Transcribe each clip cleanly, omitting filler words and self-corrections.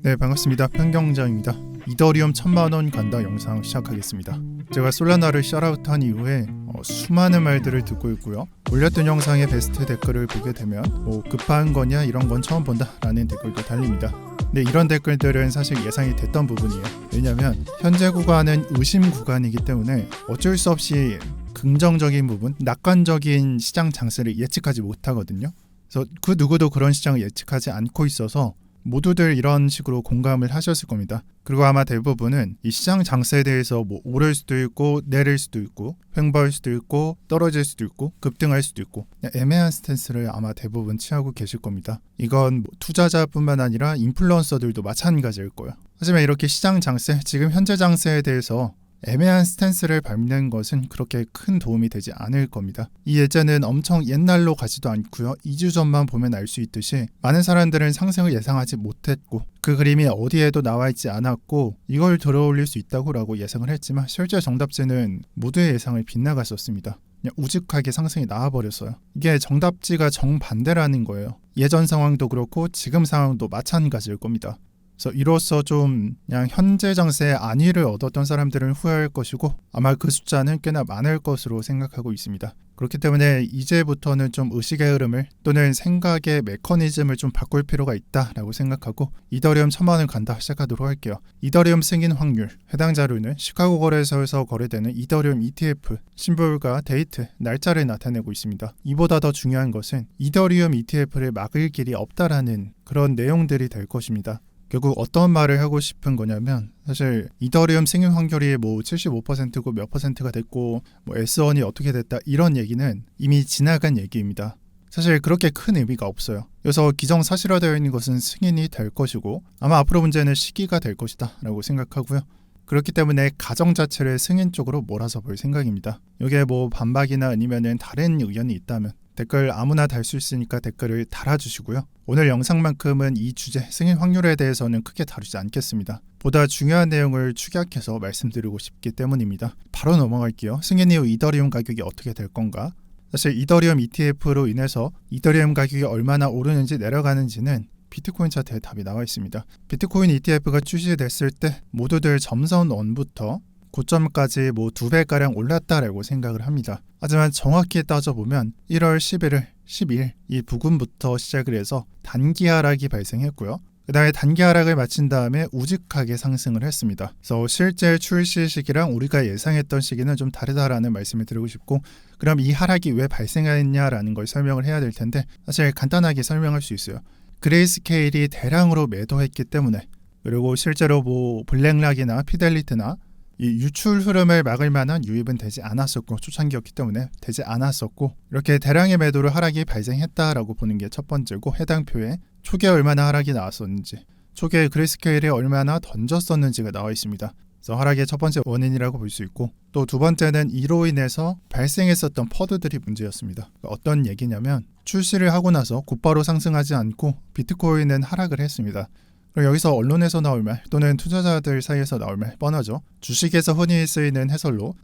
네, 반갑습니다. 편경장입니다. 이더리움 1000만원 간다 영상 시작하겠습니다. 제가 솔라나를 샤라웃한 이후에 수많은 말들을 듣고 있고요. 올렸던 영상의 베스트 댓글을 보게 되면 급한 거냐 이런 건 처음 본다 라는 댓글도 달립니다. 근데 이런 댓글들은 사실 예상이 됐던 부분이에요. 왜냐면 현재 구간은 의심 구간이기 때문에 어쩔 수 없이 긍정적인 부분, 낙관적인 시장 장세를 예측하지 못하거든요. 그래서 그 누구도 그런 시장을 예측하지 않고 있어서 모두들 이런 식으로 공감을 하셨을 겁니다. 그리고 아마 대부분은 이 시장 장세에 대해서 오를 수도 있고 내릴 수도 있고 횡보할 수도 있고 떨어질 수도 있고 급등할 수도 있고 애매한 스탠스를 아마 대부분 취하고 계실 겁니다. 이건 투자자뿐만 아니라 인플루언서들도 마찬가지일 거예요. 하지만 이렇게 시장 장세, 지금 현재 장세에 대해서 애매한 스탠스를 밟는 것은 그렇게 큰 도움이 되지 않을 겁니다. 이 예제는 엄청 옛날로 가지도 않고요. 2주 전만 보면 알 수 있듯이 많은 사람들은 상승을 예상하지 못했고 그 그림이 어디에도 나와 있지 않았고 이걸 들어올릴 수 있다고 예상을 했지만 실제 정답지는 모두의 예상을 빗나갔었습니다. 그냥 우직하게 상승이 나와버렸어요. 이게 정답지가 정반대라는 거예요. 예전 상황도 그렇고 지금 상황도 마찬가지일 겁니다. 그래서 이로써 좀 그냥 현재 장세에 안위를 얻었던 사람들은 후회할 것이고 아마 그 숫자는 꽤나 많을 것으로 생각하고 있습니다. 그렇기 때문에 이제부터는 좀 의식의 흐름을 또는 생각의 메커니즘을 좀 바꿀 필요가 있다라고 생각하고 이더리움 1000만원 간다 시작하도록 할게요. 이더리움 승인 확률, 해당 자료는 시카고 거래소에서 거래되는 이더리움 ETF 심볼과 데이트, 날짜를 나타내고 있습니다. 이보다 더 중요한 것은 이더리움 ETF를 막을 길이 없다라는 그런 내용들이 될 것입니다. 결국 어떤 말을 하고 싶은 거냐면 사실 이더리움 승인 확률이 75%고 몇 %가 됐고 S1이 어떻게 됐다 이런 얘기는 이미 지나간 얘기입니다. 사실 그렇게 큰 의미가 없어요. 그래서 기정사실화되어 있는 것은 승인이 될 것이고 아마 앞으로 문제는 시기가 될 것이다 라고 생각하고요. 그렇기 때문에 가정 자체를 승인 쪽으로 몰아서 볼 생각입니다. 여기에 반박이나 아니면 다른 의견이 있다면 댓글 아무나 달 수 있으니까 댓글을 달아주시고요. 오늘 영상만큼은 이 주제 승인 확률에 대해서는 크게 다루지 않겠습니다. 보다 중요한 내용을 축약해서 말씀드리고 싶기 때문입니다. 바로 넘어갈게요. 승인 이후 이더리움 가격이 어떻게 될 건가? 사실 이더리움 ETF로 인해서 이더리움 가격이 얼마나 오르는지 내려가는지는 비트코인 차트에 답이 나와 있습니다. 비트코인 ETF가 출시됐을 때 모두들 점선 1부터 고점까지 2배가량 올랐다라고 생각을 합니다. 하지만 정확히 따져보면 1월 11일, 12일 이 부근부터 시작을 해서 단기 하락이 발생했고요. 그 다음에 단기 하락을 마친 다음에 우직하게 상승을 했습니다. 그래서 실제 출시 시기랑 우리가 예상했던 시기는 좀 다르다라는 말씀을 드리고 싶고 그럼 이 하락이 왜 발생했냐라는 걸 설명을 해야 될 텐데 사실 간단하게 설명할 수 있어요. 그레이스케일이 대량으로 매도했기 때문에 그리고 실제로 블랙락이나 피델리티나 이 유출 흐름을 막을 만한 유입은 되지 않았었고 초창기였기 때문에 되지 않았었고 이렇게 대량의 매도로 하락이 발생했다라고 보는 게 첫 번째고 해당 표에 초기에 얼마나 하락이 나왔었는지 초기에 그레이스케일이 얼마나 던졌었는지가 나와 있습니다. 그래서 하락의 첫 번째 원인이라고 볼 수 있고 또 두 번째는 이로 인해서 발생했었던 퍼드들이 문제였습니다. 어떤 얘기냐면 출시를 하고 나서 곧바로 상승하지 않고 비트코인은 하락을 했습니다. 그럼 여기서 언론에서 나올 말 또는 투자자들 사이에서 나올 말 뻔하죠. 주식에서 흔히 쓰이는 해설로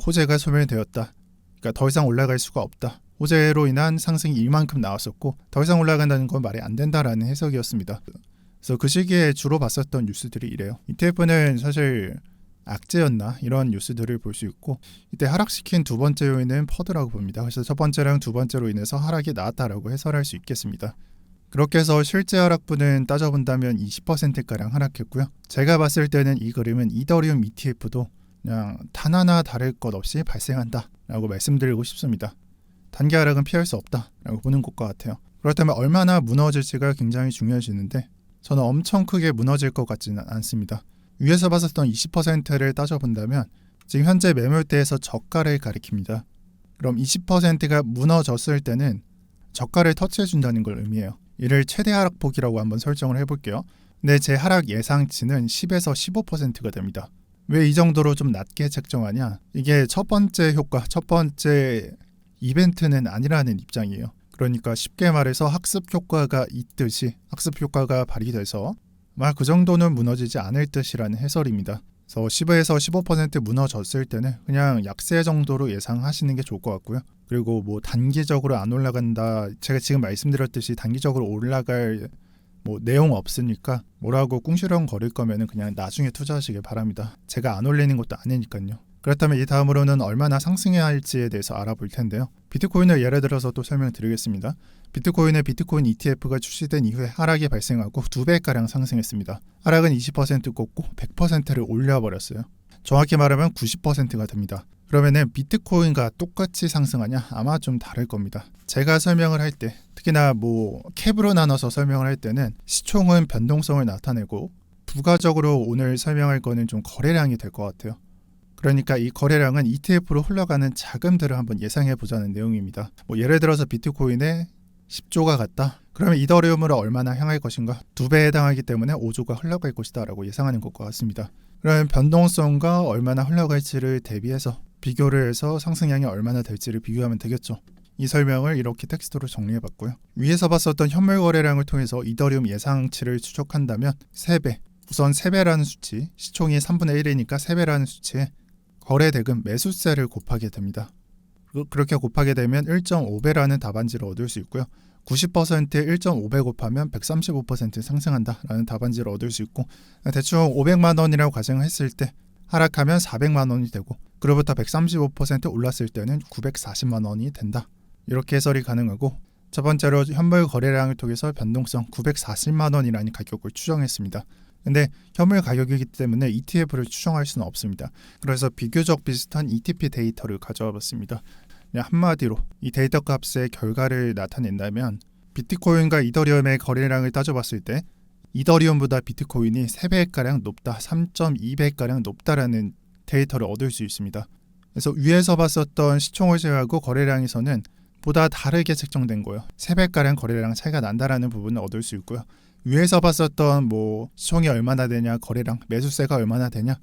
호재가 소멸되었다. 그러니까 더 이상 올라갈 수가 없다. 호재로 인한 상승이 이만큼 나왔었고 더 이상 올라간다는 건 말이 안 된다라는 해석이었습니다. 그래서 그 시기에 주로 봤었던 뉴스들이 이래요. ETF는 사실 악재였나 이런 뉴스들을 볼 수 있고 이때 하락시킨 두 번째 요인은 퍼드라고 봅니다. 그래서 첫 번째랑 두 번째로 인해서 하락이 나왔다라고 해설할 수 있겠습니다. 그렇게 해서 실제 하락분은 따져본다면 20%가량 하락했고요. 제가 봤을 때는 이 그림은 이더리움 ETF도 그냥 단 하나 다를 것 없이 발생한다 라고 말씀드리고 싶습니다. 단기 하락은 피할 수 없다 라고 보는 것과 같아요. 그렇다면 얼마나 무너질지가 굉장히 중요해지는데 저는 엄청 크게 무너질 것 같지는 않습니다. 위에서 봤었던 20%를 따져본다면 지금 현재 매물대에서 저가를 가리킵니다. 그럼 20%가 무너졌을 때는 저가를 터치해준다는 걸 의미해요. 이를 최대 하락폭이라고 한번 설정을 해볼게요. 근데 제 하락 예상치는 10에서 15%가 됩니다. 왜 이 정도로 좀 낮게 책정하냐? 이게 첫 번째 효과, 첫 번째 이벤트는 아니라는 입장이에요. 그러니까 쉽게 말해서 학습 효과가 있듯이 학습 효과가 발휘돼서 그 정도는 무너지지 않을 듯이라는 해설입니다. 그래서 10에서 15% 무너졌을 때는 그냥 약세 정도로 예상하시는 게 좋을 것 같고요. 그리고 단기적으로 안 올라간다, 제가 지금 말씀드렸듯이 단기적으로 올라갈 뭐 내용 없으니까 뭐라고 꿍시렁거릴 거면은 그냥 나중에 투자하시길 바랍니다. 제가 안 올리는 것도 아니니까요. 그렇다면 이 다음으로는 얼마나 상승해야 할지에 대해서 알아볼 텐데요. 비트코인을 예를 들어서 또 설명드리겠습니다. 비트코인의 비트코인 ETF가 출시된 이후에 하락이 발생하고 2배가량 상승했습니다. 하락은 20% 꺾고 100%를 올려버렸어요. 정확히 말하면 90%가 됩니다. 그러면은 비트코인과 똑같이 상승하냐? 아마 좀 다를 겁니다. 제가 설명을 할 때, 특히나 뭐 캡으로 나눠서 설명을 할 때는 시총은 변동성을 나타내고 부가적으로 오늘 설명할 거는 좀 거래량이 될 것 같아요. 그러니까 이 거래량은 ETF로 흘러가는 자금들을 한번 예상해 보자는 내용입니다. 뭐 예를 들어서 비트코인에 10조가 갔다. 그러면 이더리움으로 얼마나 향할 것인가? 2배에 해당하기 때문에 5조가 흘러갈 것이다 라고 예상하는 것과 같습니다. 그러면 변동성과 얼마나 흘러갈지를 대비해서 비교를 해서 상승량이 얼마나 될지를 비교하면 되겠죠. 이 설명을 이렇게 텍스트로 정리해봤고요. 위에서 봤었던 현물 거래량을 통해서 이더리움 예상치를 추적한다면 3배, 우선 3배라는 수치, 시총이 3분의 1이니까 3배라는 수치에 거래대금 매수세를 곱하게 됩니다. 그렇게 곱하게 되면 1.5배라는 답안지를 얻을 수 있고요. 90%에 1.5배 곱하면 135% 상승한다라는 답안지를 얻을 수 있고, 대충 500만 원이라고 가정을 했을 때 하락하면 400만 원이 되고, 그로부터 135% 올랐을 때는 940만 원이 된다. 이렇게 해설이 가능하고, 첫 번째로 현물 거래량을 통해서 변동성 940만 원이라는 가격을 추정했습니다. 근데 현물 가격이기 때문에 ETF를 추정할 수는 없습니다. 그래서 비교적 비슷한 ETP 데이터를 가져와 봤습니다. 그냥 한마디로 이 데이터 값의 결과를 나타낸다면 비트코인과 이더리움의 거래량을 따져봤을 때 이더리움보다 비트코인이 3배가량 높다, 3.2배가량 높다라는 데이터를 얻을 수 있습니다. 그래서 위에서 봤었던 시총을 제외하고 거래량에서는 보다 다르게 책정된 거예요. 3배가량 거래량 차이가 난다라는 부분을 얻을 수 있고요. 위에서 봤었던 뭐 시총이 얼마나 되냐, 거래량, 매수세가 얼마나 되냐,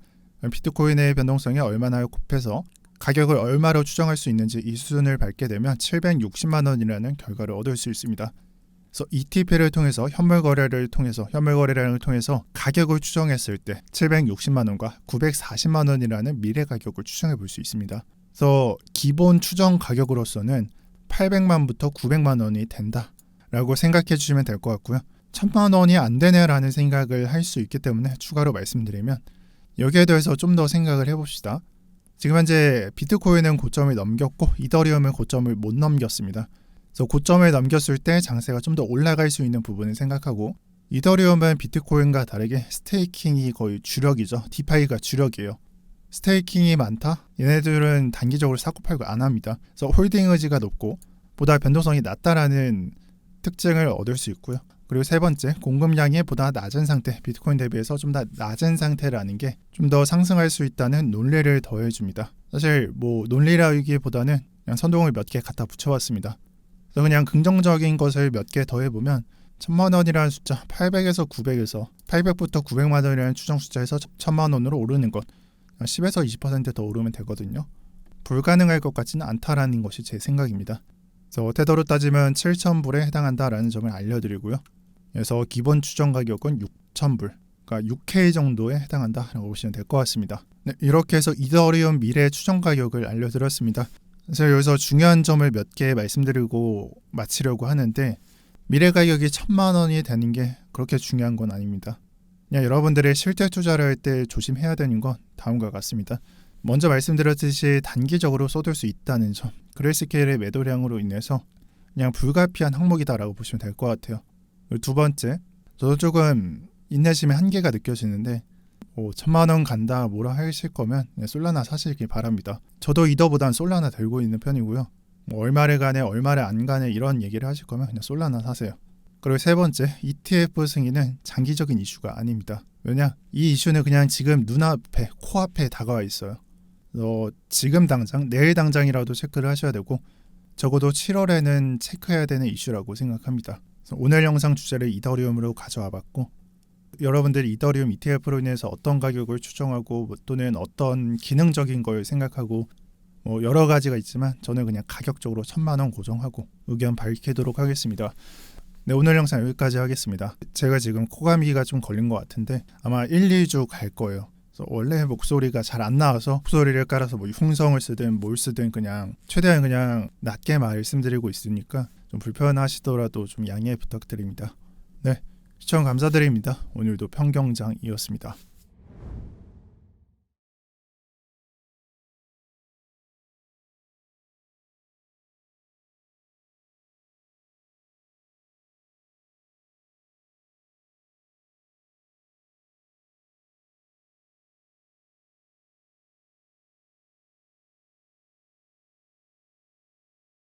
비트코인의 변동성이 얼마나 곱해서 가격을 얼마로 추정할 수 있는지 이 수준을 밟게 되면 760만 원이라는 결과를 얻을 수 있습니다. 그래서 ETP를 통해서 현물 거래량을 통해서 가격을 추정했을 때 760만 원과 940만 원이라는 미래 가격을 추정해 볼 수 있습니다. 그래서 기본 추정 가격으로서는 800만부터 900만 원이 된다라고 생각해 주시면 될 것 같고요. 1000만 원이 안 되네라는 생각을 할 수 있기 때문에 추가로 말씀드리면 여기에 대해서 좀 더 생각을 해봅시다. 지금 현재 비트코인은 고점을 넘겼고 이더리움은 고점을 못 넘겼습니다. 그래서 고점을 넘겼을 때 장세가 좀 더 올라갈 수 있는 부분을 생각하고, 이더리움은 비트코인과 다르게 스테이킹이 거의 주력이죠. 디파이가 주력이에요. 스테이킹이 많다? 얘네들은 단기적으로 사고 팔고 안 합니다. 그래서 홀딩 의지가 높고 보다 변동성이 낮다라는 특징을 얻을 수 있고요. 그리고 세 번째, 공급량이 보다 낮은 상태, 비트코인 대비해서 좀 더 낮은 상태라는 게 좀 더 상승할 수 있다는 논리를 더해줍니다. 사실 뭐 논리라기보다는 그냥 선동을 몇 개 갖다 붙여봤습니다. 그래서 그냥 긍정적인 것을 몇 개 더해보면 1000만 원이라는 숫자, 800에서 900에서 800부터 900만 원이라는 추정 숫자에서 1000만 원으로 오르는 것, 10에서 20% 더 오르면 되거든요. 불가능할 것 같지는 않다라는 것이 제 생각입니다. 그래서 테더로 따지면 7,000불에 해당한다라는 점을 알려드리고요. 그래서 기본 추정 가격은 6,000불, 그러니까 6K 정도에 해당한다라고 보시면 될 것 같습니다. 네, 이렇게 해서 이더리움 미래 추정 가격을 알려드렸습니다. 그래서 여기서 중요한 점을 몇 개 말씀드리고 마치려고 하는데, 미래 가격이 1000만 원이 되는 게 그렇게 중요한 건 아닙니다. 그냥 여러분들의 실제 투자를 할 때 조심해야 되는 건 다음과 같습니다. 먼저 말씀드렸듯이 단기적으로 쏟을 수 있다는 점, 그레이스케일의 매도량으로 인해서 그냥 불가피한 항목이다라고 보시면 될 것 같아요. 그리고 두 번째, 저도 조금 인내심의 한계가 느껴지는데 1000만 원 간다 뭐라 하실 거면 솔라나 사시길 바랍니다. 저도 이더보단 솔라나 들고 있는 편이고요. 뭐 얼마를 가네 얼마를 안 가네 이런 얘기를 하실 거면 그냥 솔라나 사세요. 그리고 세 번째, ETF 승인은 장기적인 이슈가 아닙니다. 왜냐? 이 이슈는 그냥 지금 눈앞에, 코앞에 다가와 있어요. 지금 당장, 내일 당장이라도 체크를 하셔야 되고, 적어도 7월에는 체크해야 되는 이슈라고 생각합니다. 오늘 영상 주제를 이더리움으로 가져와 봤고, 여러분들이 이더리움 ETF로 인해서 어떤 가격을 추정하고 또는 어떤 기능적인 걸 생각하고 뭐 여러 가지가 있지만 저는 그냥 가격적으로 1000만 원 고정하고 의견 밝히도록 하겠습니다. 네, 오늘 영상 여기까지 하겠습니다. 제가 지금 코감기가 좀 걸린 것 같은데 아마 1, 2주 갈 거예요. 그래서 원래 목소리가 잘 안 나와서 목소리를 깔아서 뭐 흉성을 쓰든 뭘 쓰든 그냥 최대한 그냥 낮게 말씀드리고 있으니까 좀 불편하시더라도 좀 양해 부탁드립니다. 네, 시청 감사드립니다. 오늘도 평경장이었습니다.